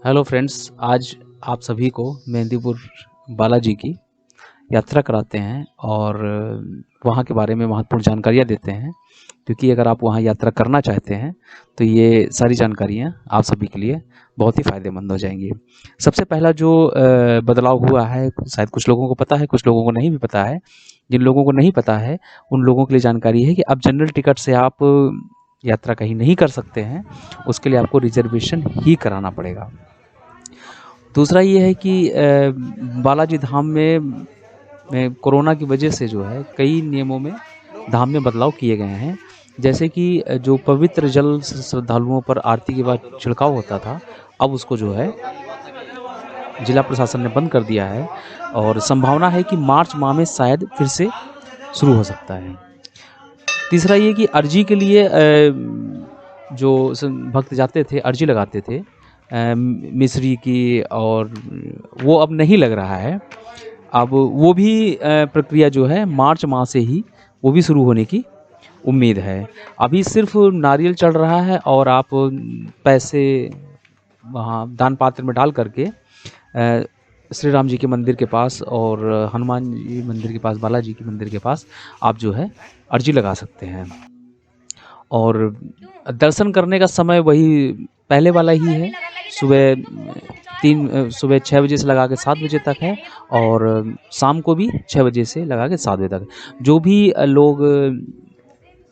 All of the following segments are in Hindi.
हेलो फ्रेंड्स, आज आप सभी को मेहंदीपुर बालाजी की यात्रा कराते हैं और वहाँ के बारे में महत्वपूर्ण जानकारियाँ देते हैं, क्योंकि अगर आप वहाँ यात्रा करना चाहते हैं तो ये सारी जानकारियाँ आप सभी के लिए बहुत ही फ़ायदेमंद हो जाएंगी। सबसे पहला जो बदलाव हुआ है, शायद कुछ लोगों को पता है, कुछ लोगों को नहीं भी पता है। जिन लोगों को नहीं पता है उन लोगों के लिए जानकारी है कि अब जनरल टिकट से आप यात्रा कहीं नहीं कर सकते हैं, उसके लिए आपको रिजर्वेशन ही कराना पड़ेगा। दूसरा ये है कि बालाजी धाम में कोरोना की वजह से जो है कई नियमों में धाम में बदलाव किए गए हैं। जैसे कि जो पवित्र जल श्रद्धालुओं पर आरती के बाद छिड़काव होता था, अब उसको जो है जिला प्रशासन ने बंद कर दिया है और संभावना है कि मार्च माह में शायद फिर से शुरू हो सकता है। तीसरा ये कि अर्जी के लिए जो भक्त जाते थे, अर्जी लगाते थे मिस्री की, और वो अब नहीं लग रहा है। अब वो भी प्रक्रिया जो है मार्च माह से ही वो भी शुरू होने की उम्मीद है। अभी सिर्फ नारियल चढ़ रहा है और आप पैसे वहाँ दान पात्र में डाल करके श्री राम जी के मंदिर के पास और हनुमान जी मंदिर के पास, बालाजी के मंदिर के पास आप जो है अर्जी लगा सकते हैं। और दर्शन करने का समय वही पहले वाला ही है, सुबह 6 बजे से लगा के 7 बजे तक है और शाम को भी 6 बजे से लगा के 7 बजे तक। जो भी लोग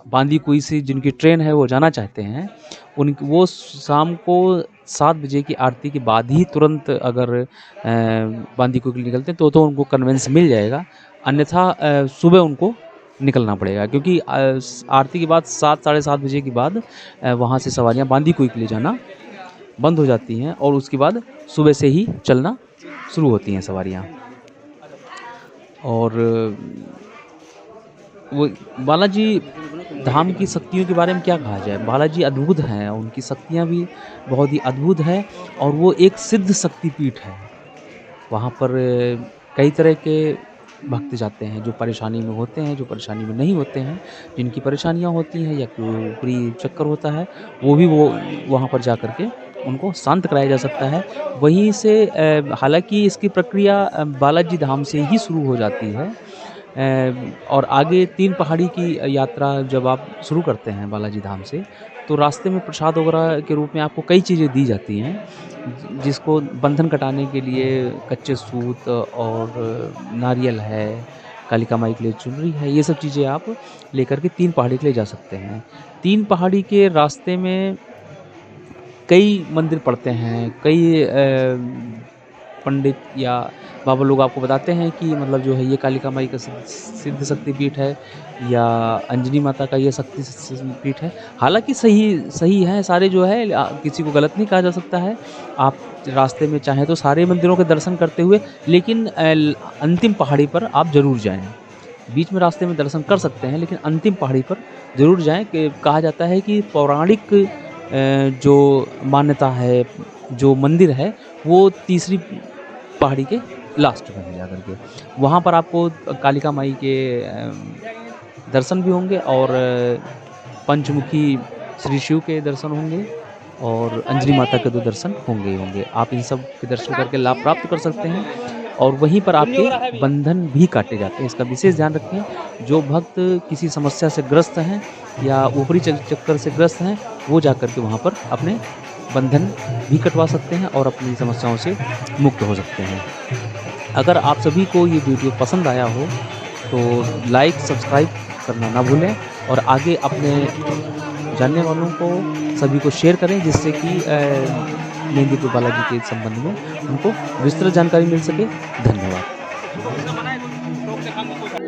बांदी कुई से जिनकी ट्रेन है वो जाना चाहते हैं, वो शाम को 7 बजे की आरती के बाद ही तुरंत अगर बांदी कुई के लिए निकलते हैं तो उनको कन्वेंस मिल जाएगा। अन्यथा सुबह उनको निकलना पड़ेगा, क्योंकि आरती के बाद 7 साढ़े 7 बजे के बाद वहाँ से सवारियाँ बांदी कुई के लिए जाना बंद हो जाती हैं और उसके बाद सुबह से ही चलना शुरू होती हैं सवारियाँ। और वो बालाजी धाम की शक्तियों के बारे में क्या कहा जाए। बालाजी अद्भुत हैं, उनकी शक्तियाँ भी बहुत ही अद्भुत है और वो एक सिद्ध शक्तिपीठ है। वहाँ पर कई तरह के भक्त जाते हैं, जो परेशानी में होते हैं, जो परेशानी में नहीं होते हैं, जिनकी परेशानियाँ होती हैं या कोई ऊपरी चक्कर होता है, वो भी वो वहाँ पर जा कर के उनको शांत कराया जा सकता है। वहीं से हालांकि इसकी प्रक्रिया बालाजी धाम से ही शुरू हो जाती है और आगे 3 पहाड़ी की यात्रा जब आप शुरू करते हैं बालाजी धाम से, तो रास्ते में प्रसाद वगैरह के रूप में आपको कई चीज़ें दी जाती हैं, जिसको बंधन कटाने के लिए कच्चे सूत और नारियल है, कालिका माई के लिए चुनरी है, ये सब चीज़ें आप लेकर के 3 पहाड़ी के लिए जा सकते हैं। 3 पहाड़ी के रास्ते में कई मंदिर पड़ते हैं, कई पंडित या बाबा लोग आपको बताते हैं कि मतलब जो है ये कालिका माई का सिद्ध शक्तिपीठ है या अंजनी माता का ये शक्तिपीठ है। हालांकि सही है सारे, जो है किसी को गलत नहीं कहा जा सकता है। आप रास्ते में चाहें तो सारे मंदिरों के दर्शन करते हुए, लेकिन अंतिम पहाड़ी पर आप ज़रूर जाएं। बीच में रास्ते में दर्शन कर सकते हैं, लेकिन अंतिम पहाड़ी पर ज़रूर जाएं। कि कहा जाता है कि पौराणिक जो मान्यता है, जो मंदिर है, वो तीसरी पहाड़ी के लास्ट में है जाकर के। वहाँ पर आपको कालिका माई के दर्शन भी होंगे और पंचमुखी श्री शिव के दर्शन होंगे और अंजनी माता के 2 दर्शन होंगे ही होंगे। आप इन सब के दर्शन करके लाभ प्राप्त कर सकते हैं और वहीं पर आपके बंधन भी काटे जाते हैं। इसका विशेष ध्यान रखें। जो भक्त किसी समस्या से ग्रस्त हैं या ऊपरी चक्कर से ग्रस्त हैं, वो जाकर के वहाँ पर अपने बंधन भी कटवा सकते हैं और अपनी समस्याओं से मुक्त हो सकते हैं। अगर आप सभी को ये वीडियो पसंद आया हो तो लाइक सब्सक्राइब करना ना भूलें और आगे अपने जानने वालों को सभी को शेयर करें, जिससे कि मेहंदीपुर बालाजी के संबंध में उनको विस्तृत जानकारी मिल सके। धन्यवाद।